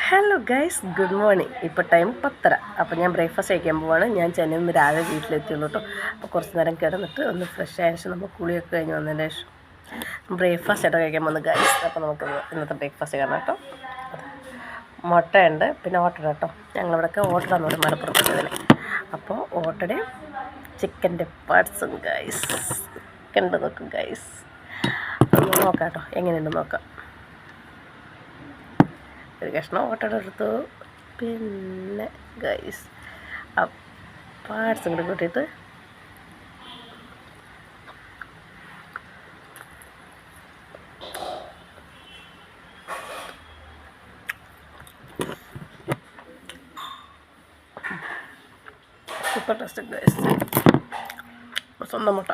Hello guys, good morning. ഇപ്പോൾ time 10:30. അപ്പോൾ ഞാൻ ബ്രേക്ക്ഫാസ്റ്റ് കഴിക്കാൻ പോവാണ്. ഞാൻ ചെന്നൈയിൽ നിന്ന് രാവിലെ വീട്ടിലെത്തിയുള്ളൂ കേട്ടോ. അപ്പോൾ കുറച്ച് നേരം കിടന്നിട്ട് ഒന്ന് ഫ്രഷ് ആയ ശേഷം നമ്മൾ കുളിയൊക്കെ കഴിഞ്ഞ് വന്നതിന് ശേഷം ബ്രേക്ക്ഫാസ്റ്റ് ആയിട്ട് കഴിക്കാൻ പോകുന്നത് ഗൈസ്. അപ്പോൾ നമുക്ക് ഇന്നത്തെ ബ്രേക്ക്ഫാസ്റ്റ് കാണാം കേട്ടോ. മുട്ടയുണ്ട്, പിന്നെ ഓട്ടട കേട്ടോ. ഞങ്ങളിവിടെയൊക്കെ ഓട്ടട എന്ന് പറയും മലപ്പുറത്തുള്ളതിന്. അപ്പോൾ ഓട്ടടയും ചിക്കൻ്റെ പാർട്സും ഗൈസ് കണ്ടു നോക്കും ഗൈസ്. ഒന്ന് നോക്കാം കേട്ടോ, എങ്ങനെയുണ്ടെന്ന് നോക്കാം. ഒരു കഷ്ണം ഓട്ടട എടുത്തു, പിന്നെ ഗൈസ് ആ പാർട്സും കൂടി കൂട്ടിയിട്ട് സൂപ്പർ ടേസ്റ്റ് ഗൈസ്. സ്വന്തം മുട്ട.